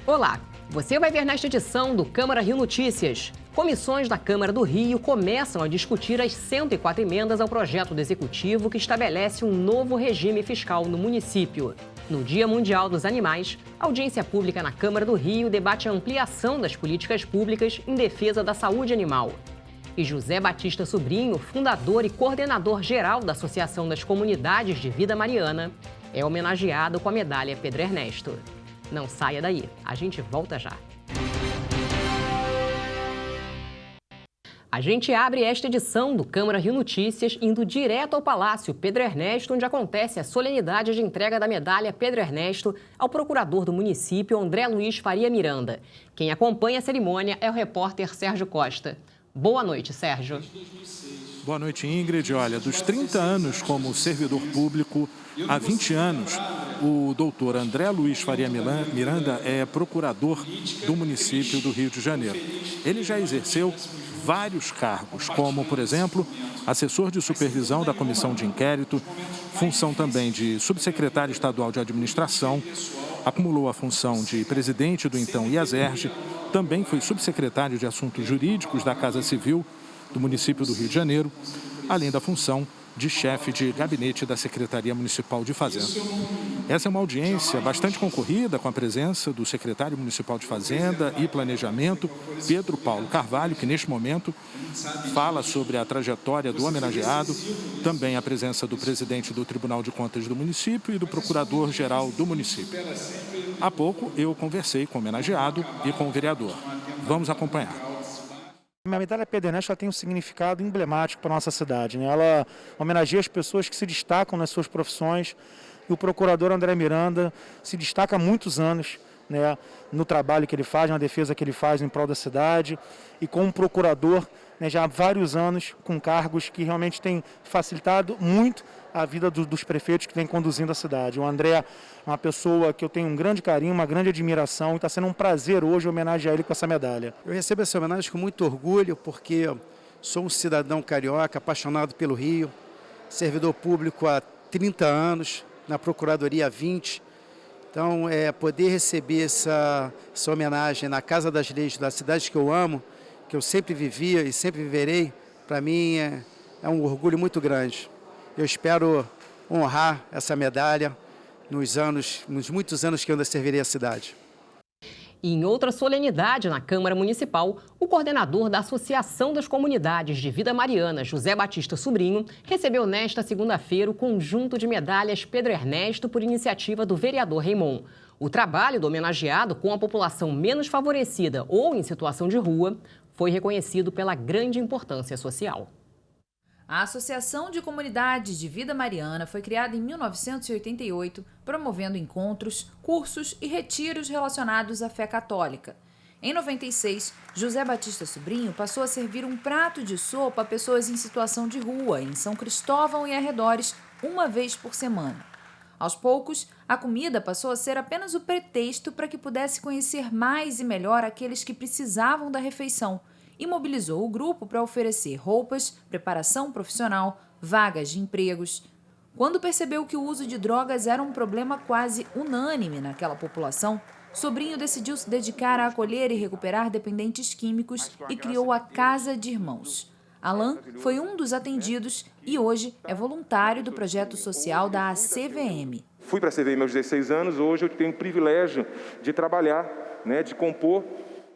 Olá, você vai ver nesta edição do Câmara Rio Notícias. Comissões da Câmara do Rio começam a discutir as 104 emendas ao projeto do Executivo que estabelece um novo regime fiscal no município. No Dia Mundial dos Animais, a audiência pública na Câmara do Rio debate a ampliação das políticas públicas em defesa da saúde animal. E José Batista Sobrinho, fundador e coordenador geral da Associação das Comunidades de Vida Mariana, é homenageado com a medalha Pedro Ernesto. Não saia daí, a gente volta já. A gente abre esta edição do Câmara Rio Notícias indo direto ao Palácio Pedro Ernesto, onde acontece a solenidade de entrega da medalha Pedro Ernesto ao procurador do município, André Luiz Faria Miranda. Quem acompanha a cerimônia é o repórter Sérgio Costa. Boa noite, Sérgio. Boa noite, Ingrid. Olha, dos 30 anos como servidor público, há 20 anos, o doutor André Luiz Faria Miranda é procurador do município do Rio de Janeiro. Ele já exerceu vários cargos, como, por exemplo, assessor de supervisão da comissão de inquérito, função também de subsecretário estadual de administração, acumulou a função de presidente do então IASERJ, também foi subsecretário de assuntos jurídicos da Casa Civil do município do Rio de Janeiro, além da função de chefe de gabinete da Secretaria Municipal de Fazenda. Essa é uma audiência bastante concorrida, com a presença do secretário municipal de Fazenda e Planejamento, Pedro Paulo Carvalho, que neste momento fala sobre a trajetória do homenageado, também a presença do presidente do Tribunal de Contas do município e do procurador-geral do município. Há pouco eu conversei com o homenageado e com o vereador. Vamos acompanhar. A medalha Pedro Ernesto ela tem um significado emblemático para a nossa cidade, né? Ela homenageia as pessoas que se destacam nas suas profissões, e o procurador André Miranda se destaca há muitos anos, né, no trabalho que ele faz, na defesa que ele faz em prol da cidade, e como procurador, né, já há vários anos, com cargos que realmente têm facilitado muito a vida dos prefeitos que vêm conduzindo a cidade. O André é uma pessoa que eu tenho um grande carinho, uma grande admiração, e está sendo um prazer hoje homenagear ele com essa medalha. Eu recebo essa homenagem com muito orgulho, porque sou um cidadão carioca, apaixonado pelo Rio, servidor público há 30 anos, na Procuradoria há 20. Então, poder receber essa homenagem na Casa das Leis da cidade que eu amo, que eu sempre vivia e sempre viverei, para mim é um orgulho muito grande. Eu espero honrar essa medalha nos muitos anos que eu ainda servirei a cidade. E em outra solenidade na Câmara Municipal, o coordenador da Associação das Comunidades de Vida Mariana, José Batista Sobrinho, recebeu nesta segunda-feira o conjunto de medalhas Pedro Ernesto por iniciativa do vereador Raimon. O trabalho do homenageado com a população menos favorecida ou em situação de rua foi reconhecido pela grande importância social. A Associação de Comunidades de Vida Mariana foi criada em 1988, promovendo encontros, cursos e retiros relacionados à fé católica. Em 96, José Batista Sobrinho passou a servir um prato de sopa a pessoas em situação de rua, em São Cristóvão e arredores, uma vez por semana. Aos poucos, a comida passou a ser apenas o pretexto para que pudesse conhecer mais e melhor aqueles que precisavam da refeição, e mobilizou o grupo para oferecer roupas, preparação profissional, vagas de empregos. Quando percebeu que o uso de drogas era um problema quase unânime naquela população, Sobrinho decidiu se dedicar a acolher e recuperar dependentes químicos e criou a Casa de Irmãos. Alain foi um dos atendidos e hoje é voluntário do projeto social da ACVM. Fui para a CVM aos 16 anos, hoje eu tenho o privilégio de trabalhar, de compor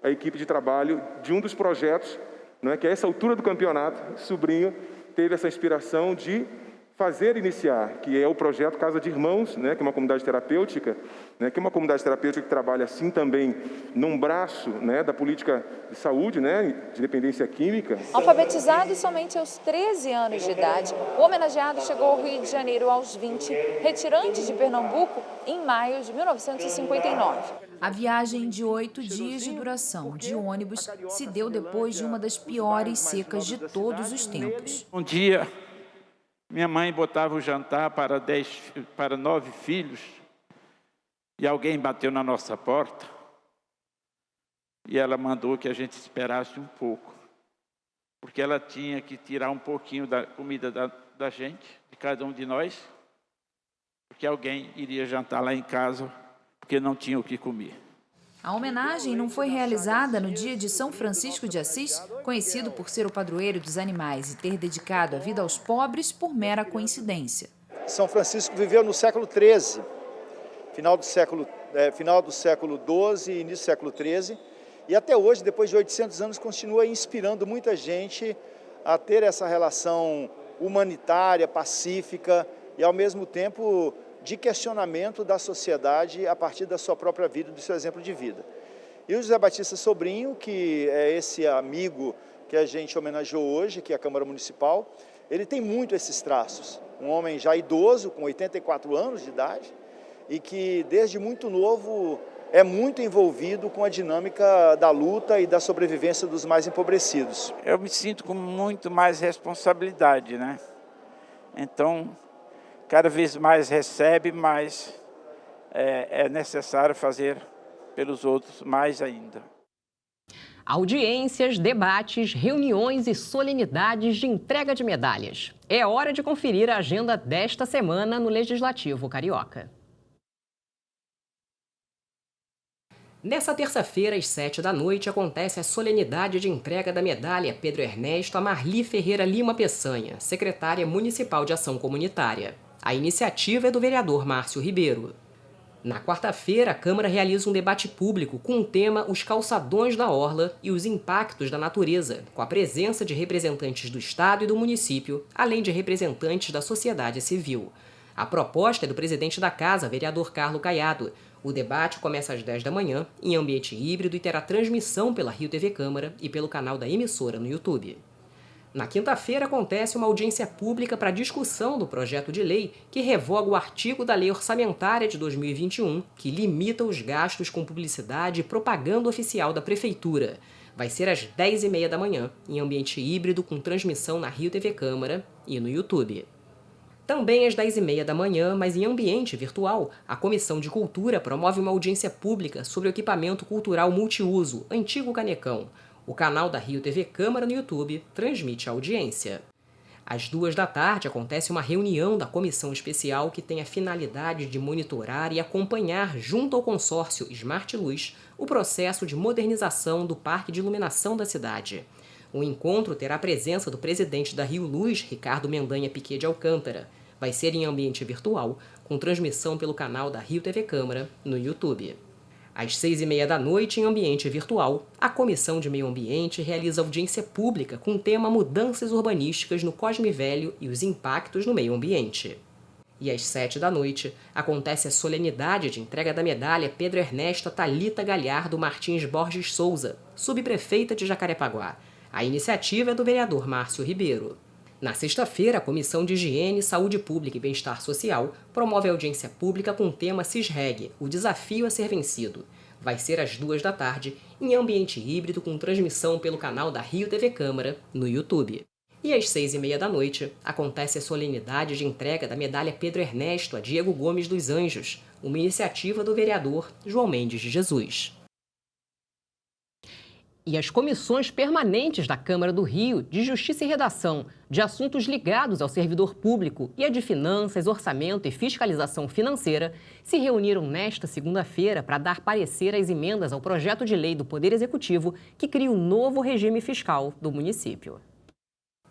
a equipe de trabalho de um dos projetos, que a essa altura do campeonato, Sobrinho teve essa inspiração de iniciar, que é o projeto Casa de Irmãos, que é uma comunidade terapêutica, que é uma comunidade terapêutica que trabalha assim também num braço, da política de saúde, de dependência química. Alfabetizado somente aos 13 anos de idade, o homenageado chegou ao Rio de Janeiro aos 20, retirante de Pernambuco em maio de 1959. A viagem de 8 dias de duração de ônibus se deu depois de uma das piores secas de todos os tempos. Um dia, minha mãe botava o jantar para 9 filhos e alguém bateu na nossa porta e ela mandou que a gente esperasse um pouco, porque ela tinha que tirar um pouquinho da comida da gente, de cada um de nós, porque alguém iria jantar lá em casa porque não tinha o que comer. A homenagem não foi realizada no dia de São Francisco de Assis, conhecido por ser o padroeiro dos animais e ter dedicado a vida aos pobres por mera coincidência. São Francisco viveu no século XIII, final do século XII e início do século XIII, e até hoje, depois de 800 anos, continua inspirando muita gente a ter essa relação humanitária, pacífica e, ao mesmo tempo, de questionamento da sociedade a partir da sua própria vida, do seu exemplo de vida. E o José Batista Sobrinho, que é esse amigo que a gente homenageou hoje, que é a Câmara Municipal, ele tem muito esses traços. Um homem já idoso, com 84 anos de idade, e que desde muito novo é muito envolvido com a dinâmica da luta e da sobrevivência dos mais empobrecidos. Eu me sinto com muito mais responsabilidade, né? Então, cada vez mais recebe, mas é necessário fazer pelos outros mais ainda. Audiências, debates, reuniões e solenidades de entrega de medalhas. É hora de conferir a agenda desta semana no Legislativo Carioca. Nessa terça-feira, às 7h, acontece a solenidade de entrega da medalha Pedro Ernesto a Marli Ferreira Lima Peçanha, secretária municipal de Ação Comunitária. A iniciativa é do vereador Márcio Ribeiro. Na quarta-feira, a Câmara realiza um debate público com o tema Os Calçadões da Orla e os Impactos da Natureza, com a presença de representantes do Estado e do município, além de representantes da sociedade civil. A proposta é do presidente da Casa, vereador Carlos Caiado. O debate começa às 10h, em ambiente híbrido e terá transmissão pela Rio TV Câmara e pelo canal da emissora no YouTube. Na quinta-feira acontece uma audiência pública para discussão do projeto de lei que revoga o artigo da Lei Orçamentária de 2021, que limita os gastos com publicidade e propaganda oficial da Prefeitura. Vai ser às 10h30, em ambiente híbrido com transmissão na Rio TV Câmara e no YouTube. Também às 10h30, mas em ambiente virtual, a Comissão de Cultura promove uma audiência pública sobre o equipamento cultural multiuso, Antigo Canecão. O canal da Rio TV Câmara no YouTube transmite a audiência. Às 14h acontece uma reunião da Comissão Especial que tem a finalidade de monitorar e acompanhar, junto ao consórcio Smart Luz, o processo de modernização do parque de iluminação da cidade. O encontro terá a presença do presidente da Rio Luz, Ricardo Mendanha Piquet de Alcântara. Vai ser em ambiente virtual, com transmissão pelo canal da Rio TV Câmara no YouTube. Às 6h30, em ambiente virtual, a Comissão de Meio Ambiente realiza audiência pública com o tema Mudanças Urbanísticas no Cosme Velho e os Impactos no Meio Ambiente. E às 7h, acontece a solenidade de entrega da medalha Pedro Ernesto a Thalita Galhardo Martins Borges Souza, subprefeita de Jacarepaguá. A iniciativa é do vereador Márcio Ribeiro. Na sexta-feira, a Comissão de Higiene, Saúde Pública e Bem-Estar Social promove a audiência pública com o tema CISREG, o desafio a ser vencido. Vai ser às 14h, em ambiente híbrido com transmissão pelo canal da Rio TV Câmara no YouTube. E às 6h30, acontece a solenidade de entrega da medalha Pedro Ernesto a Diego Gomes dos Anjos, uma iniciativa do vereador João Mendes de Jesus. E as comissões permanentes da Câmara do Rio, de Justiça e Redação, de assuntos ligados ao servidor público e a de Finanças, Orçamento e Fiscalização Financeira, se reuniram nesta segunda-feira para dar parecer às emendas ao projeto de lei do Poder Executivo que cria o novo regime fiscal do município.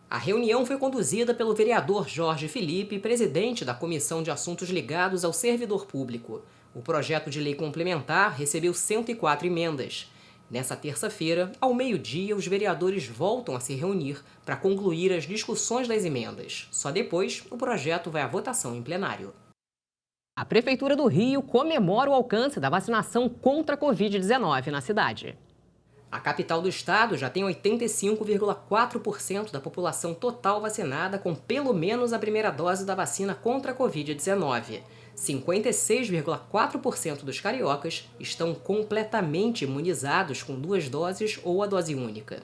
A reunião foi conduzida pelo vereador Jorge Felipe, presidente da Comissão de Assuntos Ligados ao Servidor Público. O projeto de lei complementar recebeu 104 emendas. Nessa terça-feira, ao meio-dia, os vereadores voltam a se reunir para concluir as discussões das emendas. Só depois, o projeto vai à votação em plenário. A Prefeitura do Rio comemora o alcance da vacinação contra a Covid-19 na cidade. A capital do estado já tem 85,4% da população total vacinada com pelo menos a primeira dose da vacina contra a Covid-19. 56,4% dos cariocas estão completamente imunizados com 2 doses ou a dose única.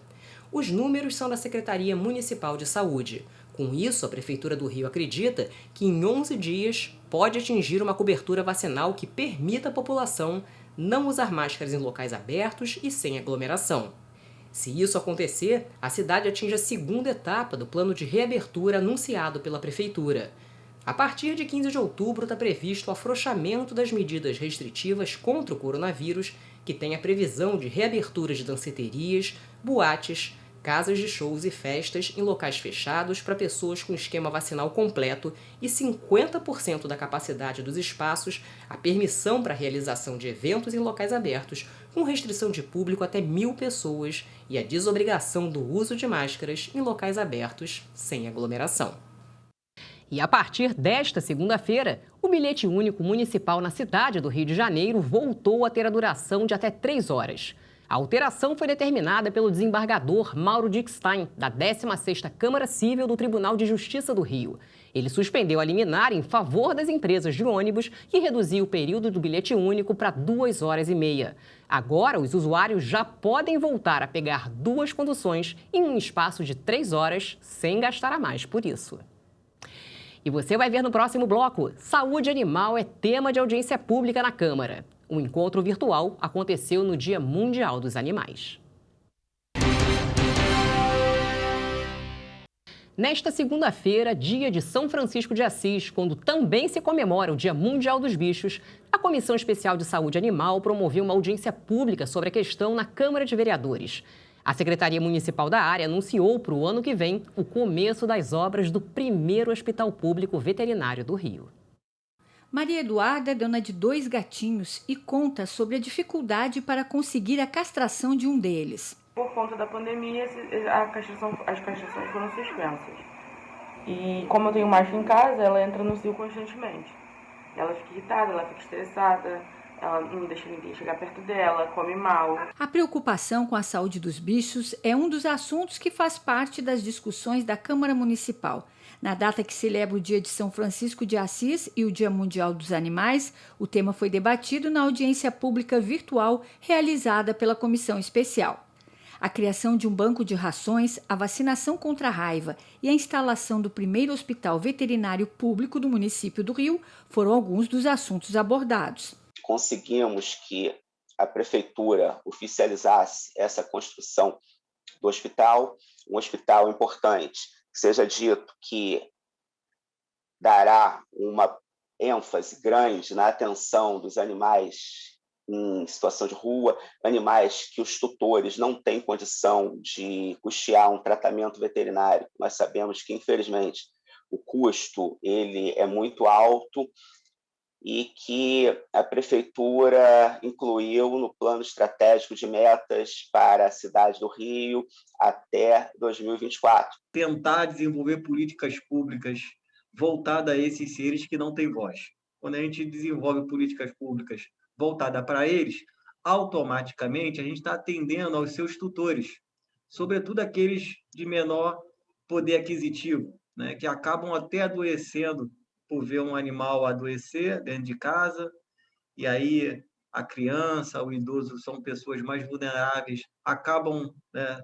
Os números são da Secretaria Municipal de Saúde. Com isso, a Prefeitura do Rio acredita que em 11 dias pode atingir uma cobertura vacinal que permita à população não usar máscaras em locais abertos e sem aglomeração. Se isso acontecer, a cidade atinge a segunda etapa do plano de reabertura anunciado pela Prefeitura. A partir de 15 de outubro está previsto o afrouxamento das medidas restritivas contra o coronavírus, que tem a previsão de reabertura de danceterias, boates, casas de shows e festas em locais fechados para pessoas com esquema vacinal completo e 50% da capacidade dos espaços, a permissão para a realização de eventos em locais abertos, com restrição de público até 1.000 pessoas e a desobrigação do uso de máscaras em locais abertos sem aglomeração. E a partir desta segunda-feira, o bilhete único municipal na cidade do Rio de Janeiro voltou a ter a duração de até 3 horas. A alteração foi determinada pelo desembargador Mauro Dickstein, da 16ª Câmara Cível do Tribunal de Justiça do Rio. Ele suspendeu a liminar em favor das empresas de ônibus e reduziu o período do bilhete único para 2 horas e meia. Agora, os usuários já podem voltar a pegar 2 conduções em um espaço de 3 horas, sem gastar a mais por isso. E você vai ver no próximo bloco: saúde animal é tema de audiência pública na Câmara. O encontro virtual aconteceu no Dia Mundial dos Animais. Nesta segunda-feira, dia de São Francisco de Assis, quando também se comemora o Dia Mundial dos Bichos, a Comissão Especial de Saúde Animal promoveu uma audiência pública sobre a questão na Câmara de Vereadores. A Secretaria Municipal da área anunciou para o ano que vem o começo das obras do primeiro Hospital Público Veterinário do Rio. Maria Eduarda é dona de 2 gatinhos e conta sobre a dificuldade para conseguir a castração de um deles. Por conta da pandemia, as castrações foram suspensas. E como eu tenho macho em casa, ela entra no cio constantemente. Ela fica irritada, ela fica estressada, ela não deixa ninguém chegar perto dela, come mal. A preocupação com a saúde dos bichos é um dos assuntos que faz parte das discussões da Câmara Municipal. Na data que celebra o Dia de São Francisco de Assis e o Dia Mundial dos Animais, o tema foi debatido na audiência pública virtual realizada pela Comissão Especial. A criação de um banco de rações, a vacinação contra a raiva e a instalação do primeiro hospital veterinário público do município do Rio foram alguns dos assuntos abordados. Conseguimos que a prefeitura oficializasse essa construção do hospital, um hospital importante, que seja dito que dará uma ênfase grande na atenção dos animais em situação de rua, animais que os tutores não têm condição de custear um tratamento veterinário. Nós sabemos que, infelizmente, o custo ele é muito alto e que a prefeitura incluiu no plano estratégico de metas para a cidade do Rio até 2024. Tentar desenvolver políticas públicas voltadas a esses seres que não têm voz. Quando a gente desenvolve políticas públicas voltadas para eles, automaticamente a gente está atendendo aos seus tutores, sobretudo aqueles de menor poder aquisitivo, né, que acabam até adoecendo por ver um animal adoecer dentro de casa, e aí a criança, o idoso são pessoas mais vulneráveis, acabam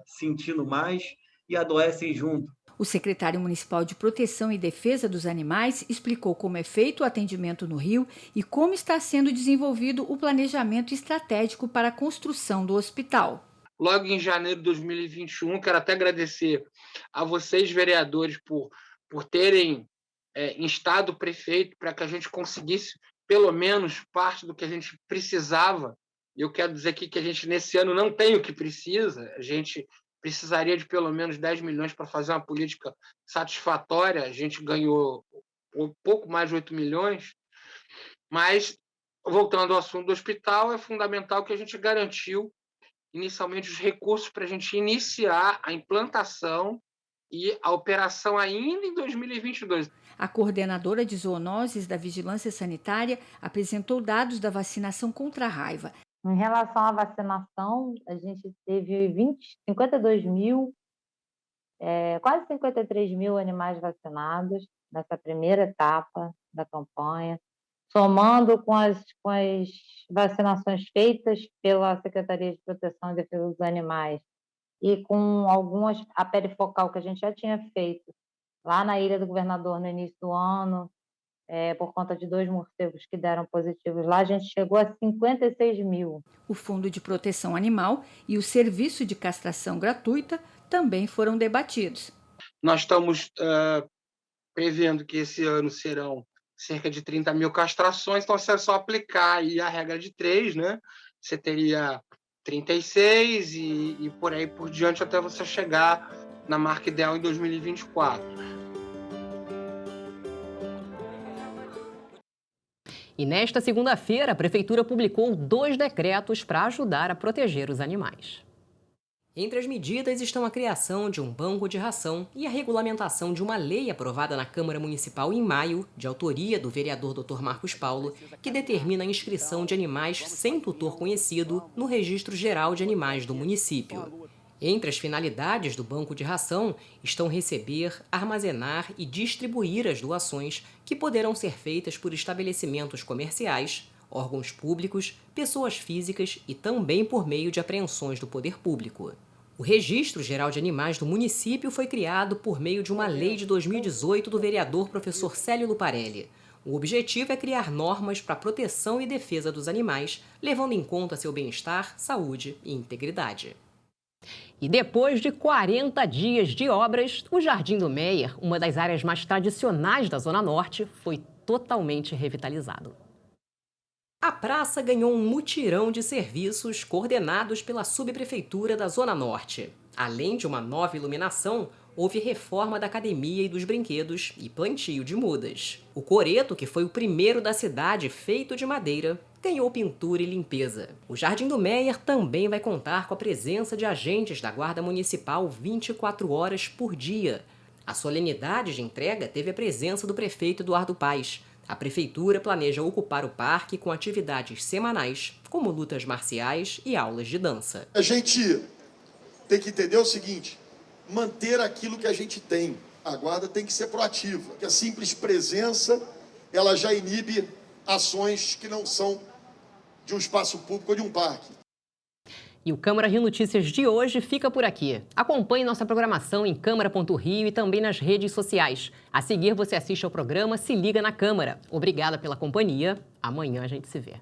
sentindo mais e adoecem junto. O secretário municipal de Proteção e Defesa dos Animais explicou como é feito o atendimento no Rio e como está sendo desenvolvido o planejamento estratégico para a construção do hospital. Logo em janeiro de 2021, quero até agradecer a vocês, vereadores, por terem instado o prefeito para que a gente conseguisse pelo menos parte do que a gente precisava. Eu quero dizer aqui que a gente, nesse ano, não tem o que precisa. A gente precisaria de pelo menos 10 milhões para fazer uma política satisfatória. A gente ganhou um pouco mais de 8 milhões. Mas, voltando ao assunto do hospital, é fundamental que a gente garantiu inicialmente os recursos para a gente iniciar a implantação e a operação ainda em 2022. A coordenadora de zoonoses da Vigilância Sanitária apresentou dados da vacinação contra a raiva. Em relação à vacinação, a gente teve 52 mil, quase 53 mil animais vacinados nessa primeira etapa da campanha, somando com as vacinações feitas pela Secretaria de Proteção e Defesa dos Animais e com algumas, a perifocal que a gente já tinha feito lá na Ilha do Governador no início do ano, por conta de 2 morcegos que deram positivos lá, a gente chegou a 56 mil. O Fundo de Proteção Animal e o Serviço de Castração Gratuita também foram debatidos. Nós estamos prevendo que esse ano serão cerca de 30 mil castrações, então se é só aplicar aí a regra de 3, né? Você teria 36 e por aí por diante até você chegar na marca ideal em 2024. E nesta segunda-feira, a Prefeitura publicou 2 decretos para ajudar a proteger os animais. Entre as medidas estão a criação de um banco de ração e a regulamentação de uma lei aprovada na Câmara Municipal em maio, de autoria do vereador Dr. Marcos Paulo, que determina a inscrição de animais sem tutor conhecido no Registro Geral de Animais do município. Entre as finalidades do banco de ração estão receber, armazenar e distribuir as doações que poderão ser feitas por estabelecimentos comerciais, órgãos públicos, pessoas físicas e também por meio de apreensões do poder público. O Registro Geral de Animais do município foi criado por meio de uma lei de 2018 do vereador professor Célio Luparelli. O objetivo é criar normas para a proteção e defesa dos animais, levando em conta seu bem-estar, saúde e integridade. E depois de 40 dias de obras, o Jardim do Meier, uma das áreas mais tradicionais da Zona Norte, foi totalmente revitalizado. A praça ganhou um mutirão de serviços coordenados pela Subprefeitura da Zona Norte. Além de uma nova iluminação, houve reforma da academia e dos brinquedos e plantio de mudas. O coreto, que foi o primeiro da cidade feito de madeira, ganhou pintura e limpeza. O Jardim do Meier também vai contar com a presença de agentes da Guarda Municipal 24 horas por dia. A solenidade de entrega teve a presença do prefeito Eduardo Paes. A Prefeitura planeja ocupar o parque com atividades semanais, como lutas marciais e aulas de dança. A gente tem que entender o seguinte, manter aquilo que a gente tem. A Guarda tem que ser proativa, porque a simples presença, ela já inibe ações que não são de um espaço público ou de um parque. E o Câmara Rio Notícias de hoje fica por aqui. Acompanhe nossa programação em câmara.rio e também nas redes sociais. A seguir, você assiste ao programa Se Liga na Câmara. Obrigada pela companhia. Amanhã a gente se vê.